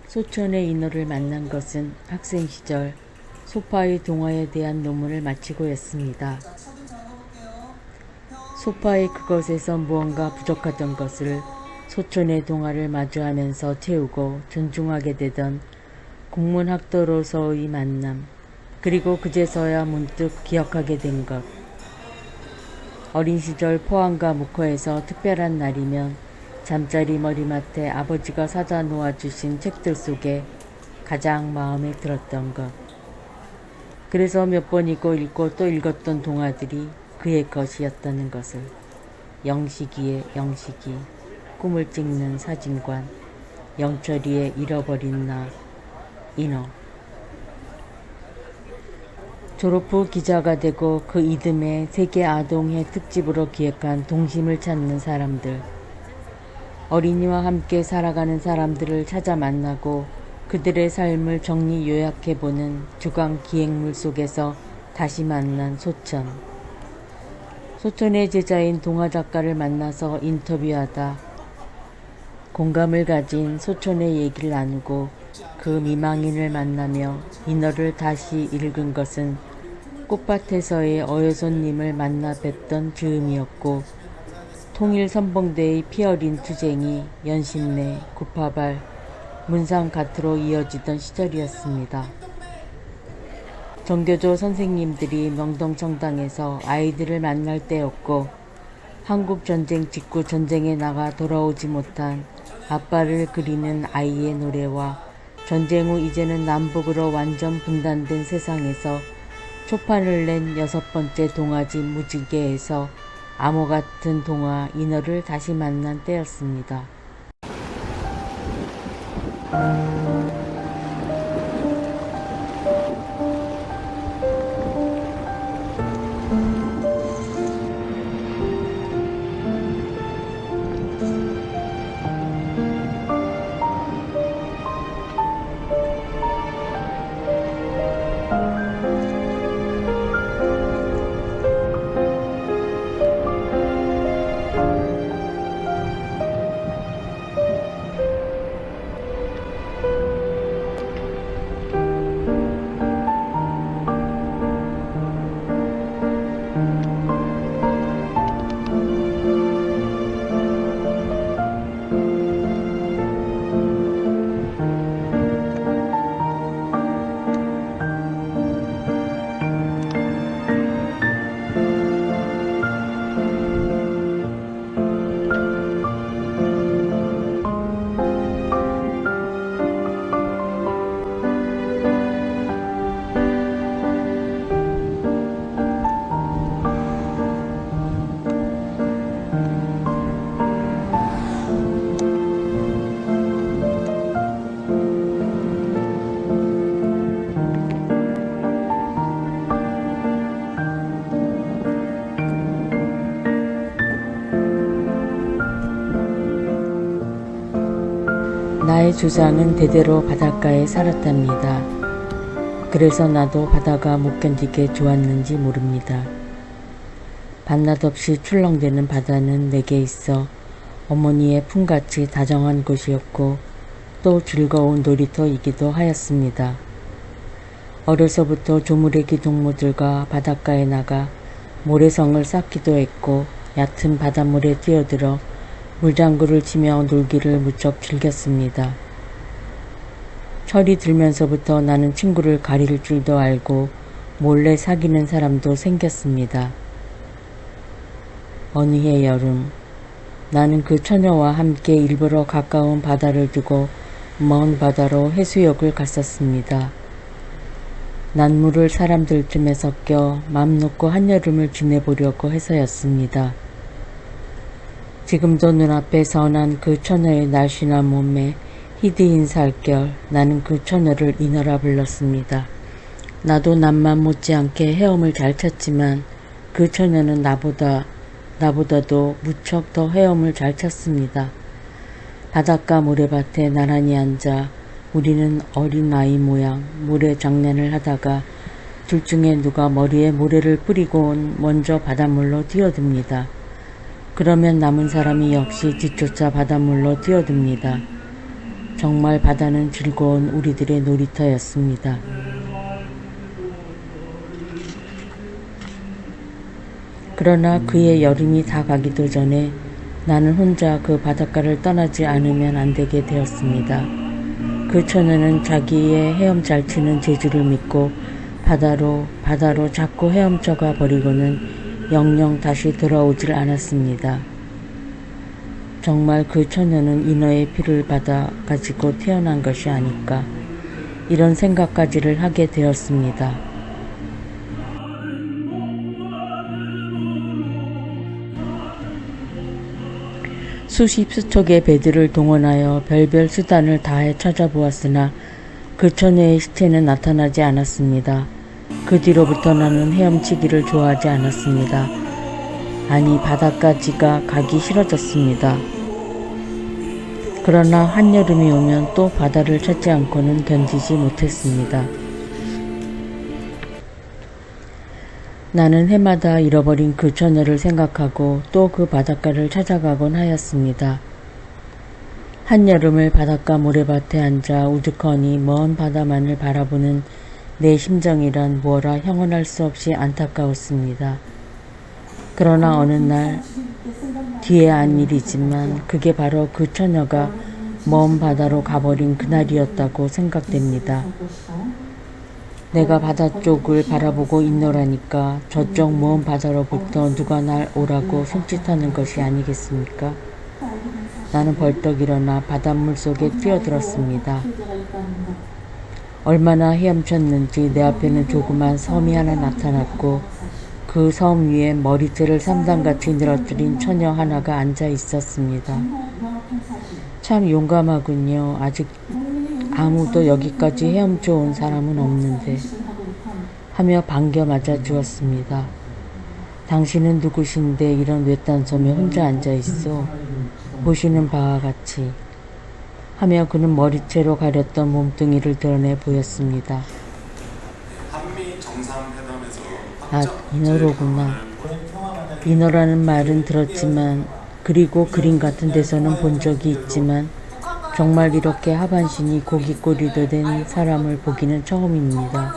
소천의 인어를 만난 것은 학생 시절 소파의 동화에 대한 논문을 마치고였습니다. 소파의 그것에서 무언가 부족하던 것을 소천의 동화를 마주하면서 채우고 존중하게 되던 국문학도로서의 만남, 그리고 그제서야 문득 기억하게 된 것. 어린 시절 포항과 묵호에서 특별한 날이면 잠자리 머리맡에 아버지가 사다 놓아주신 책들 속에 가장 마음에 들었던 것. 그래서 몇 번이고 읽고 또 읽었던 동화들이 그의 것이었다는 것을. 영식이의 영식이, 꿈을 찍는 사진관, 영철이의 잃어버린 나, 인어. 졸업 후 기자가 되고 그 이듬해 세계 아동회 특집으로 기획한 동심을 찾는 사람들. 어린이와 함께 살아가는 사람들을 찾아 만나고 그들의 삶을 정리 요약해보는 주간 기획물 속에서 다시 만난 소천. 소천의 제자인 동화 작가를 만나서 인터뷰하다 공감을 가진 소천의 얘기를 나누고 그 미망인을 만나며 인어를 다시 읽은 것은 꽃밭에서의 어여손님을 만나 뵀던 즈음이었고, 통일선봉대의 피어린 투쟁이 연신내 구파발 문상가트로 이어지던 시절이었습니다. 정교조 선생님들이 명동청당에서 아이들을 만날 때였고, 한국전쟁 직후 전쟁에 나가 돌아오지 못한 아빠를 그리는 아이의 노래와 전쟁 후 이제는 남북으로 완전 분단된 세상에서 초판을 낸 6번째 동화집 무지개에서 암호 같은 동화 인어를 다시 만난 때였습니다. 나의 조상은 대대로 바닷가에 살았답니다. 그래서 나도 바다가 못 견디게 좋았는지 모릅니다. 밤낮 없이 출렁대는 바다는 내게 있어 어머니의 품같이 다정한 곳이었고 또 즐거운 놀이터이기도 하였습니다. 어려서부터 조무래기 동무들과 바닷가에 나가 모래성을 쌓기도 했고 얕은 바닷물에 뛰어들어 물장구를 치며 놀기를 무척 즐겼습니다. 철이 들면서부터 나는 친구를 가릴 줄도 알고 몰래 사귀는 사람도 생겼습니다. 어느 해 여름, 나는 그 처녀와 함께 일부러 가까운 바다를 두고 먼 바다로 해수욕을 갔었습니다. 난물을 사람들 틈에 섞여 맘 놓고 한여름을 지내보려고 해서였습니다. 지금도 눈앞에 선한 그 처녀의 날씬한 몸에 희디인 살결, 나는 그 처녀를 인어라 불렀습니다. 나도 남만 못지않게 헤엄을 잘 쳤지만 그 처녀는 나보다도 무척 더 헤엄을 잘 쳤습니다. 바닷가 모래밭에 나란히 앉아 우리는 어린 아이 모양 모래 장난을 하다가 둘 중에 누가 머리에 모래를 뿌리고 먼저 바닷물로 뛰어듭니다. 그러면 남은 사람이 역시 뒤쫓아 바닷물로 뛰어듭니다. 정말 바다는 즐거운 우리들의 놀이터였습니다. 그러나 그의 여름이 다 가기도 전에 나는 혼자 그 바닷가를 떠나지 않으면 안 되게 되었습니다. 그 처녀는 자기의 헤엄잘 치는 재주를 믿고 바다로 자꾸 헤엄쳐가 버리고는 영영 다시 돌아오질 않았습니다. 정말 그 처녀는 인어의 피를 받아 가지고 태어난 것이 아닐까, 이런 생각까지를 하게 되었습니다. 수십 수척의 배들을 동원하여 별별 수단을 다해 찾아보았으나 그 처녀의 시체는 나타나지 않았습니다. 그 뒤로부터 나는 헤엄치기를 좋아하지 않았습니다. 아니, 바다까지가 가기 싫어졌습니다. 그러나 한여름이 오면 또 바다를 찾지 않고는 견디지 못했습니다. 나는 해마다 잃어버린 그 처녀를 생각하고 또 그 바닷가를 찾아가곤 하였습니다. 한여름을 바닷가 모래밭에 앉아 우두커니 먼 바다만을 바라보는 내 심정이란 무어라 형언할 수 없이 안타까웠습니다. 그러나 어느 날 뒤에 한 일이지만 그게 바로 그 처녀가 먼 바다로 가버린 그날이었다고 생각됩니다. 내가 바다 쪽을 바라보고 있노라니까 저쪽 먼 바다로부터 누가 날 오라고 손짓하는 것이 아니겠습니까? 나는 벌떡 일어나 바닷물 속에 뛰어들었습니다. 얼마나 헤엄쳤는지 내 앞에는 조그만 섬이 하나 나타났고 그 섬 위에 머리채를 3단같이 늘어뜨린 처녀 하나가 앉아 있었습니다. 참 용감하군요. 아직 아무도 여기까지 헤엄쳐 온 사람은 없는데 하며 반겨 맞아 주었습니다. 당신은 누구신데 이런 외딴 섬에 혼자 앉아 있어? 보시는 바와 같이 하며 그는 머리채로 가렸던 몸뚱이를 드러내 보였습니다. 한미 정상회담에서 아, 인어로구나. 인어라는 말은 들었지만 그리고 그림 같은 데서는 본 적이 있지만 정말 이렇게 하반신이 고깃꼬리도 된 사람을 보기는 처음입니다.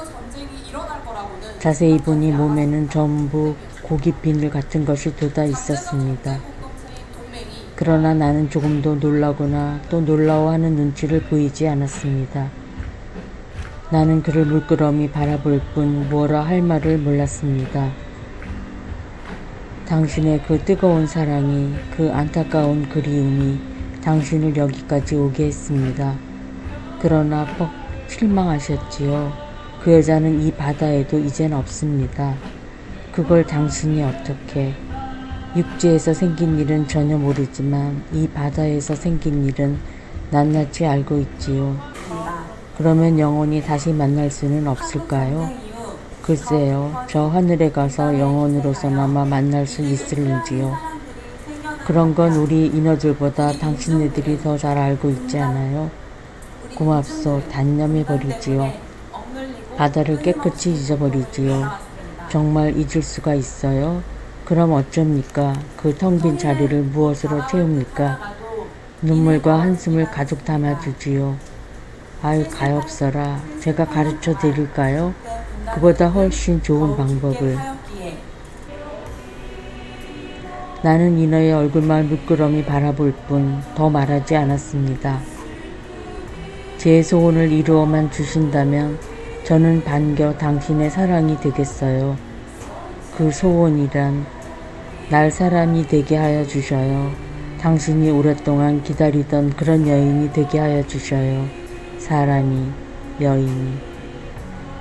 자세히 보니 몸에는 전부 고기 비늘 같은 것이 돋아 있었습니다. 그러나 나는 조금도 놀라거나 또 놀라워하는 눈치를 보이지 않았습니다. 나는 그를 물끄러미 바라볼 뿐 뭐라 할 말을 몰랐습니다. 당신의 그 뜨거운 사랑이, 그 안타까운 그리움이 당신을 여기까지 오게 했습니다. 그러나 퍽 실망하셨지요. 그 여자는 이 바다에도 이젠 없습니다. 그걸 당신이 어떻게... 육지에서 생긴 일은 전혀 모르지만 이 바다에서 생긴 일은 낱낱이 알고 있지요. 그러면 영원히 다시 만날 수는 없을까요? 글쎄요, 저 하늘에 가서 영원으로서나마 만날 수 있을는지요. 그런 건 우리 인어들보다 당신네들이 더 잘 알고 있지 않아요? 고맙소. 단념해버리지요. 바다를 깨끗이 잊어버리지요. 정말 잊을 수가 있어요? 그럼 어쩝니까? 그 텅 빈 자리를 무엇으로 채웁니까? 눈물과 한숨을 가득 담아주지요. 아유, 가엾어라. 제가 가르쳐 드릴까요? 그보다 훨씬 좋은 방법을. 나는 인어의 얼굴만 물끄러미 바라볼 뿐 더 말하지 않았습니다. 제 소원을 이루어만 주신다면 저는 반겨 당신의 사랑이 되겠어요. 그 소원이란 날 사람이 되게 하여 주셔요. 당신이 오랫동안 기다리던 그런 여인이 되게 하여 주셔요. 사람이, 여인이.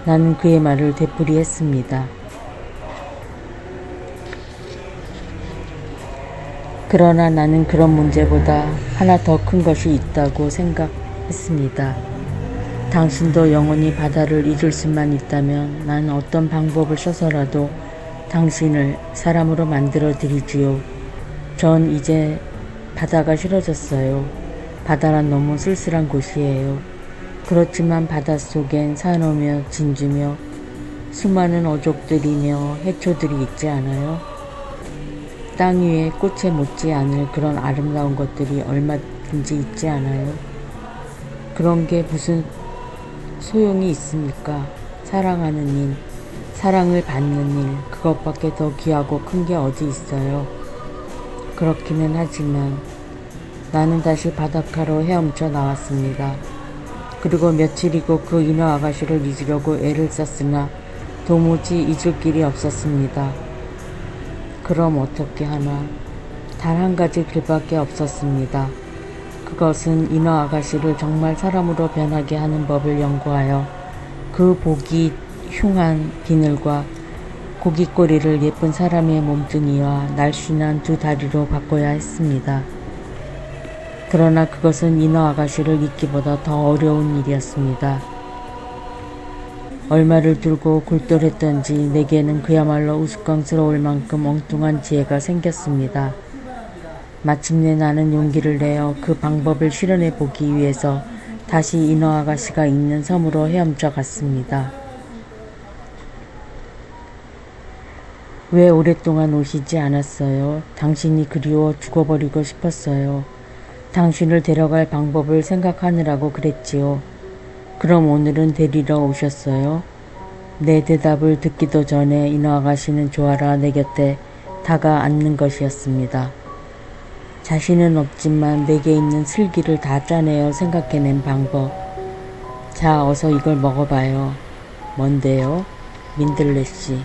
나는 그의 말을 되풀이했습니다. 그러나 나는 그런 문제보다 하나 더 큰 것이 있다고 생각했습니다. 당신도 영원히 바다를 잊을 수만 있다면 난 어떤 방법을 써서라도 당신을 사람으로 만들어 드리지요. 전 이제 바다가 싫어졌어요. 바다란 너무 쓸쓸한 곳이에요. 그렇지만 바닷속엔 산호며 진주며 수많은 어족들이며 해초들이 있지 않아요? 땅 위에 꽃에 못지 않을 그런 아름다운 것들이 얼마든지 있지 않아요? 그런 게 무슨 소용이 있습니까? 사랑하는 일, 사랑을 받는 일, 그것밖에 더 귀하고 큰 게 어디 있어요. 그렇기는 하지만 나는 다시 바닷가로 헤엄쳐 나왔습니다. 그리고 며칠이고 그 인어 아가씨를 잊으려고 애를 썼으나 도무지 잊을 길이 없었습니다. 그럼 어떻게 하나? 단 한 가지 길밖에 없었습니다. 그것은 인어 아가씨를 정말 사람으로 변하게 하는 법을 연구하여 그 보기 흉한 비늘과 고깃꼬리를 예쁜 사람의 몸뚱이와 날씬한 두 다리로 바꿔야 했습니다. 그러나 그것은 인어 아가씨를 잊기보다 더 어려운 일이었습니다. 얼마를 두고 굴돌했던지 내게는 그야말로 우스꽝스러울 만큼 엉뚱한 지혜가 생겼습니다. 마침내 나는 용기를 내어 그 방법을 실현해 보기 위해서 다시 인어 아가씨가 있는 섬으로 헤엄쳐 갔습니다. 왜 오랫동안 오시지 않았어요? 당신이 그리워 죽어버리고 싶었어요. 당신을 데려갈 방법을 생각하느라고 그랬지요. 그럼 오늘은 데리러 오셨어요? 내 대답을 듣기도 전에 인어 아가씨는 조아라 내 곁에 다가앉는 것이었습니다. 자신은 없지만 내게 있는 슬기를 다 짜내어 생각해낸 방법. 자, 어서 이걸 먹어봐요. 뭔데요? 민들레씨.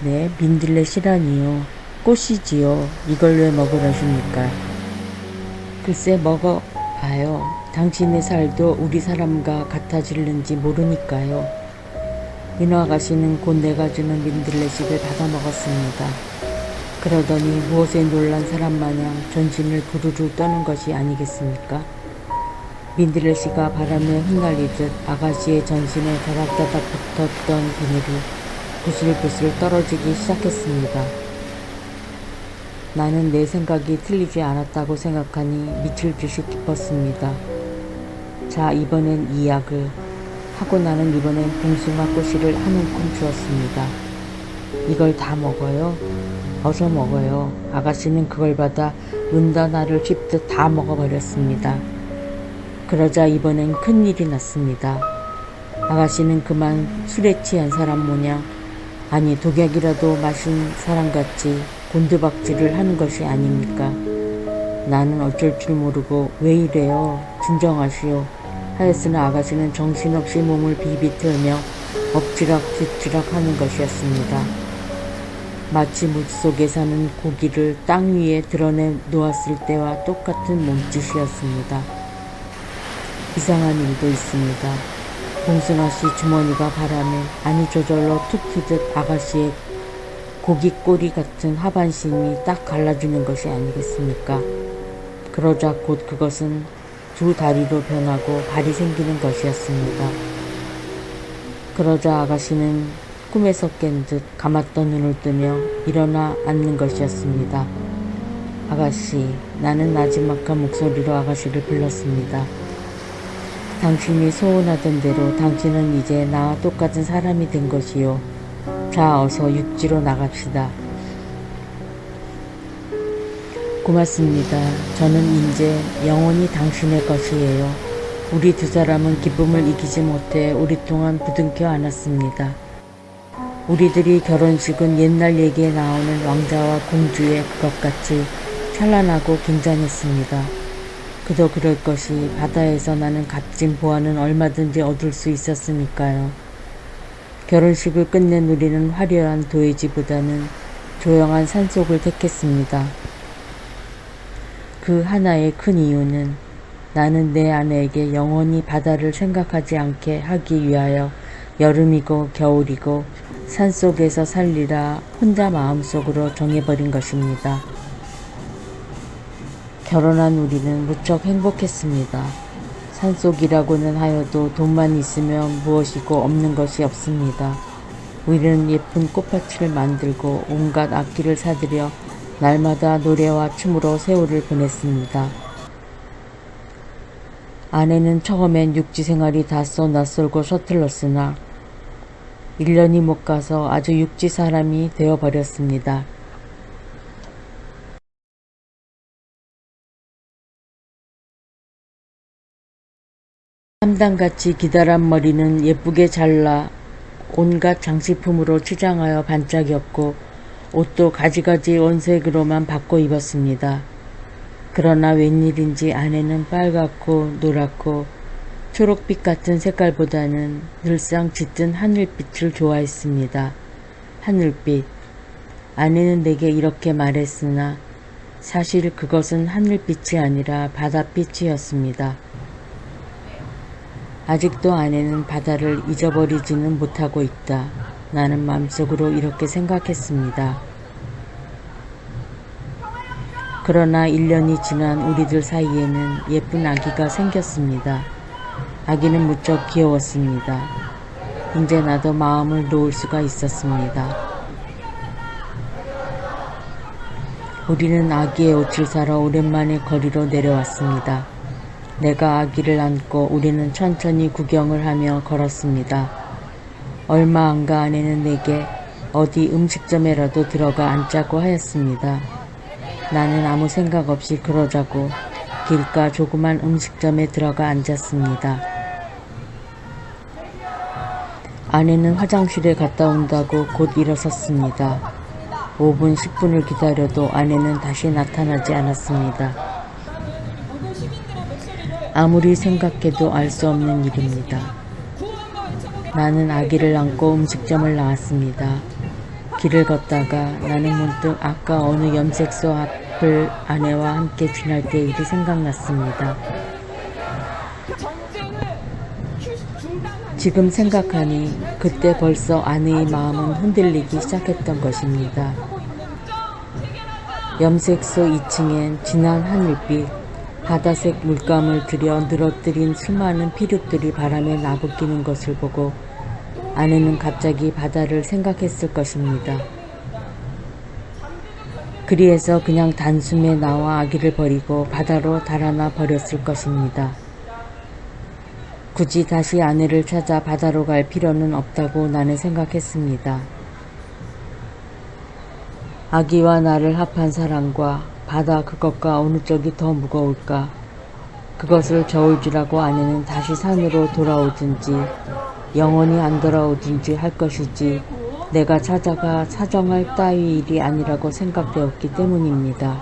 네, 민들레씨라니요. 꽃이지요. 이걸 왜 먹으려십니까? 글쎄 먹어봐요. 당신의 살도 우리 사람과 같아질는지 모르니까요. 인어 아가씨는 곧 내가 주는 민들레씨를 받아 먹었습니다. 그러더니 무엇에 놀란 사람 마냥 전신을 부르르 떠는 것이 아니겠습니까? 민들레씨가 바람에 흩날리듯 아가씨의 전신에 다닥다닥 붙었던 비늘이 부슬부슬 떨어지기 시작했습니다. 나는 내 생각이 틀리지 않았다고 생각하니 미칠 듯이 기뻤습니다. 자, 이번엔 이 약을 하고 나는 이번엔 봉숭아 꼬시를 한 움큼 주었습니다. 이걸 다 먹어요? 어서 먹어요. 아가씨는 그걸 받아 은다나를 씹듯 다 먹어버렸습니다. 그러자 이번엔 큰일이 났습니다. 아가씨는 그만 술에 취한 사람 모양, 아니 독약이라도 마신 사람같이 곤두박질을 하는 것이 아닙니까? 나는 어쩔 줄 모르고 왜 이래요? 진정하시오. 하였으나 아가씨는 정신없이 몸을 비비틀며 엎지락 뒤치락 하는 것이었습니다. 마치 물속에 사는 고기를 땅 위에 드러내 놓았을 때와 똑같은 몸짓이었습니다. 이상한 일도 있습니다. 봉숭아씨 주머니가 바람에 아니 저절로 툭 튀듯 아가씨의 고깃꼬리 같은 하반신이 딱 갈라지는 것이 아니겠습니까? 그러자 곧 그것은 두 다리로 변하고 발이 생기는 것이었습니다. 그러자 아가씨는 꿈에서 깬 듯 감았던 눈을 뜨며 일어나 앉는 것이었습니다. 아가씨, 나는 나지막한 목소리로 아가씨를 불렀습니다. 당신이 소원하던 대로 당신은 이제 나와 똑같은 사람이 된 것이요. 자, 어서 육지로 나갑시다. 고맙습니다. 저는 이제 영원히 당신의 것이에요. 우리 두 사람은 기쁨을 이기지 못해 오랫동안 부둥켜 안았습니다. 우리들이 결혼식은 옛날 얘기에 나오는 왕자와 공주의 그것같이 찬란하고 굉장했습니다. 그도 그럴 것이 바다에서 나는 값진 보화는 얼마든지 얻을 수 있었으니까요. 결혼식을 끝낸 우리는 화려한 도회지보다는 조용한 산속을 택했습니다. 그 하나의 큰 이유는 나는 내 아내에게 영원히 바다를 생각하지 않게 하기 위하여 여름이고 겨울이고 산속에서 살리라 혼자 마음속으로 정해버린 것입니다. 결혼한 우리는 무척 행복했습니다. 산속이라고는 하여도 돈만 있으면 무엇이고 없는 것이 없습니다. 우리는 예쁜 꽃밭을 만들고 온갖 악기를 사들여 날마다 노래와 춤으로 세월을 보냈습니다. 아내는 처음엔 육지 생활이 다소 낯설고 서툴렀으나 1년이 못 가서 아주 육지 사람이 되어버렸습니다. 함당같이 기다란 머리는 예쁘게 잘라 온갖 장식품으로 치장하여 반짝였고 옷도 가지가지 원색으로만 바꿔 입었습니다. 그러나 웬일인지 아내는 빨갛고 노랗고 초록빛 같은 색깔보다는 늘상 짙은 하늘빛을 좋아했습니다. 하늘빛. 아내는 내게 이렇게 말했으나 사실 그것은 하늘빛이 아니라 바다빛이었습니다. 아직도 아내는 바다를 잊어버리지는 못하고 있다. 나는 마음속으로 이렇게 생각했습니다. 그러나 1년이 지난 우리들 사이에는 예쁜 아기가 생겼습니다. 아기는 무척 귀여웠습니다. 이제 나도 마음을 놓을 수가 있었습니다. 우리는 아기의 옷을 사러 오랜만에 거리로 내려왔습니다. 내가 아기를 안고 우리는 천천히 구경을 하며 걸었습니다. 얼마 안가 아내는 내게 어디 음식점에라도 들어가 앉자고 하였습니다. 나는 아무 생각 없이 그러자고 길가 조그만 음식점에 들어가 앉았습니다. 아내는 화장실에 갔다 온다고 곧 일어섰습니다. 5분, 10분을 기다려도 아내는 다시 나타나지 않았습니다. 아무리 생각해도 알 수 없는 일입니다. 나는 아기를 안고 음식점을 나왔습니다. 길을 걷다가 나는 문득 아까 어느 염색소 앞을 아내와 함께 지날 때 일이 생각났습니다. 지금 생각하니 그때 벌써 아내의 마음은 흔들리기 시작했던 것입니다. 염색소 2층엔 진한 하늘빛, 바다색 물감을 들여 늘어뜨린 수많은 피륙들이 바람에 나부끼는 것을 보고 아내는 갑자기 바다를 생각했을 것입니다. 그리해서 그냥 단숨에 나와 아기를 버리고 바다로 달아나 버렸을 것입니다. 굳이 다시 아내를 찾아 바다로 갈 필요는 없다고 나는 생각했습니다. 아기와 나를 합한 사랑과 바다 그것과 어느 쪽이 더 무거울까? 그것을 저울질하고 아내는 다시 산으로 돌아오든지 영원히 안 돌아오든지 할 것이지 내가 찾아가 사정할 따위 일이 아니라고 생각되었기 때문입니다.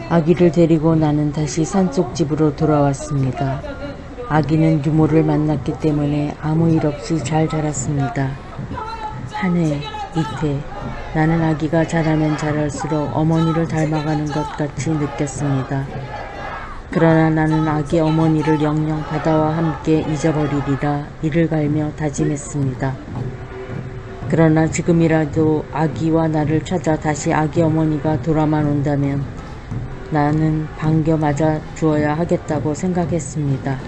아기를 데리고 나는 다시 산속 집으로 돌아왔습니다. 아기는 유모를 만났기 때문에 아무 일 없이 잘 자랐습니다. 한 해, 이태, 나는 아기가 자라면 자랄수록 어머니를 닮아가는 것 같이 느꼈습니다. 그러나 나는 아기 어머니를 영영 바다와 함께 잊어버리리라 이를 갈며 다짐했습니다. 그러나 지금이라도 아기와 나를 찾아 다시 아기 어머니가 돌아만 온다면 나는 반겨 맞아 주어야 하겠다고 생각했습니다.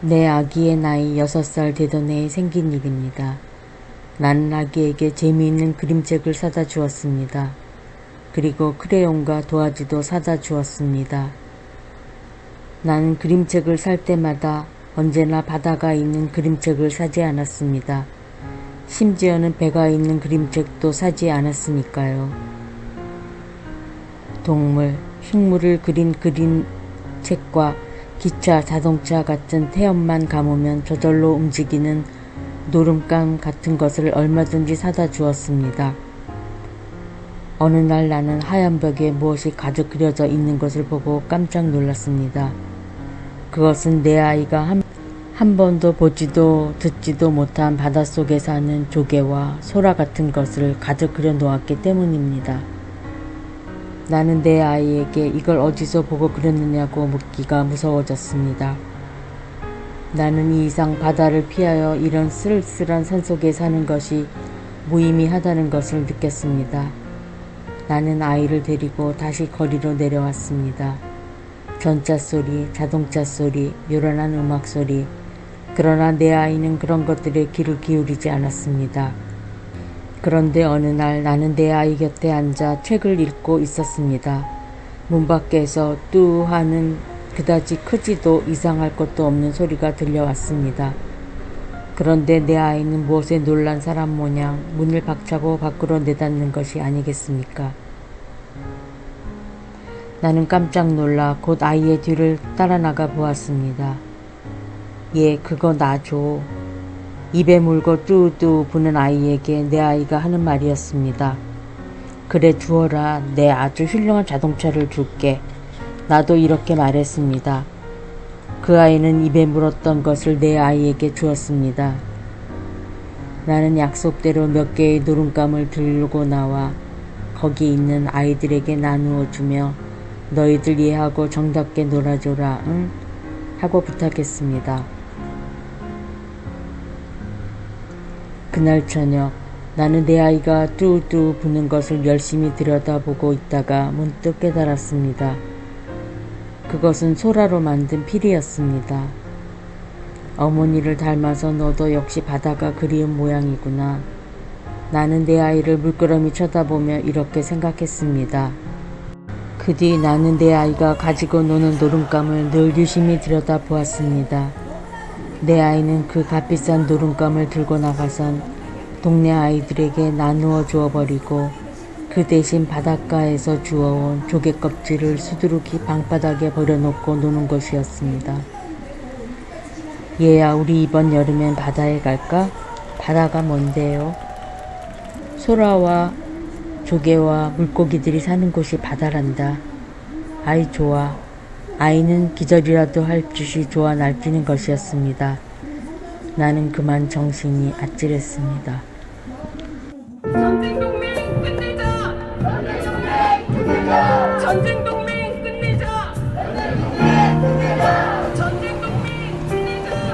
내 아기의 나이 6살 되던 해에 생긴 일입니다. 나는 아기에게 재미있는 그림책을 사다 주었습니다. 그리고 크레용과 도화지도 사다 주었습니다. 나는 그림책을 살 때마다 언제나 바다가 있는 그림책을 사지 않았습니다. 심지어는 배가 있는 그림책도 사지 않았으니까요. 동물, 식물을 그린 그림책과 기차, 자동차 같은 태엽만 감으면 저절로 움직이는 노름감 같은 것을 얼마든지 사다 주었습니다. 어느 날 나는 하얀 벽에 무엇이 가득 그려져 있는 것을 보고 깜짝 놀랐습니다. 그것은 내 아이가 한 번도 보지도 듣지도 못한 바닷속에 사는 조개와 소라 같은 것을 가득 그려 놓았기 때문입니다. 나는 내 아이에게 이걸 어디서 보고 그렸느냐고 묻기가 무서워졌습니다. 나는 이 이상 바다를 피하여 이런 쓸쓸한 산속에 사는 것이 무의미하다는 것을 느꼈습니다. 나는 아이를 데리고 다시 거리로 내려왔습니다. 전차 소리, 자동차 소리, 요란한 음악 소리. 그러나 내 아이는 그런 것들에 귀를 기울이지 않았습니다. 그런데 어느 날 나는 내 아이 곁에 앉아 책을 읽고 있었습니다. 문 밖에서 뚜 하는 그다지 크지도 이상할 것도 없는 소리가 들려왔습니다. 그런데 내 아이는 무엇에 놀란 사람 모양 문을 박차고 밖으로 내닫는 것이 아니겠습니까? 나는 깜짝 놀라 곧 아이의 뒤를 따라 나가 보았습니다. 예, 그거 놔줘. 입에 물고 뚜뚜 부는 아이에게 내 아이가 하는 말이었습니다. 그래 두어라. 내 아주 훌륭한 자동차를 줄게. 나도 이렇게 말했습니다. 그 아이는 입에 물었던 것을 내 아이에게 주었습니다. 나는 약속대로 몇 개의 노름감을 들고 나와 거기 있는 아이들에게 나누어 주며 너희들 이해하고 정답게 놀아줘라, 응? 하고 부탁했습니다. 그날 저녁 나는 내 아이가 뚜뚜 부는 것을 열심히 들여다보고 있다가 문득 깨달았습니다. 그것은 소라로 만든 필이었습니다. 어머니를 닮아서 너도 역시 바다가 그리운 모양이구나. 나는 내 아이를 물끄러미 쳐다보며 이렇게 생각했습니다. 그 뒤 나는 내 아이가 가지고 노는 노름감을 늘 유심히 들여다보았습니다. 내 아이는 그 값비싼 노름감을 들고 나가선 동네 아이들에게 나누어 주어버리고 그 대신 바닷가에서 주워온 조개 껍질을 수두룩이 방바닥에 버려놓고 노는 것이었습니다. 얘야, 우리 이번 여름엔 바다에 갈까? 바다가 뭔데요? 소라와 조개와 물고기들이 사는 곳이 바다란다. 아이 좋아. 아이는 기절이라도 할 듯이 좋아 날뛰는 것이었습니다. 나는 그만 정신이 아찔했습니다. 전쟁동맹 끝내자! 전쟁동맹 끝내자! 전쟁동맹 끝내자! 전쟁동맹 끝내자!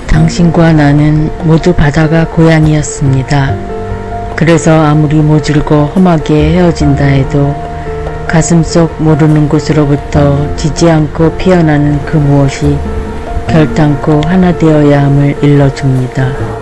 당신과 나는 모두 바다가 고향이었습니다. 그래서 아무리 모질고 험하게 헤어진다 해도 가슴속 모르는 곳으로부터 지지 않고 피어나는 그 무엇이 결탄코 하나 되어야 함을 일러줍니다.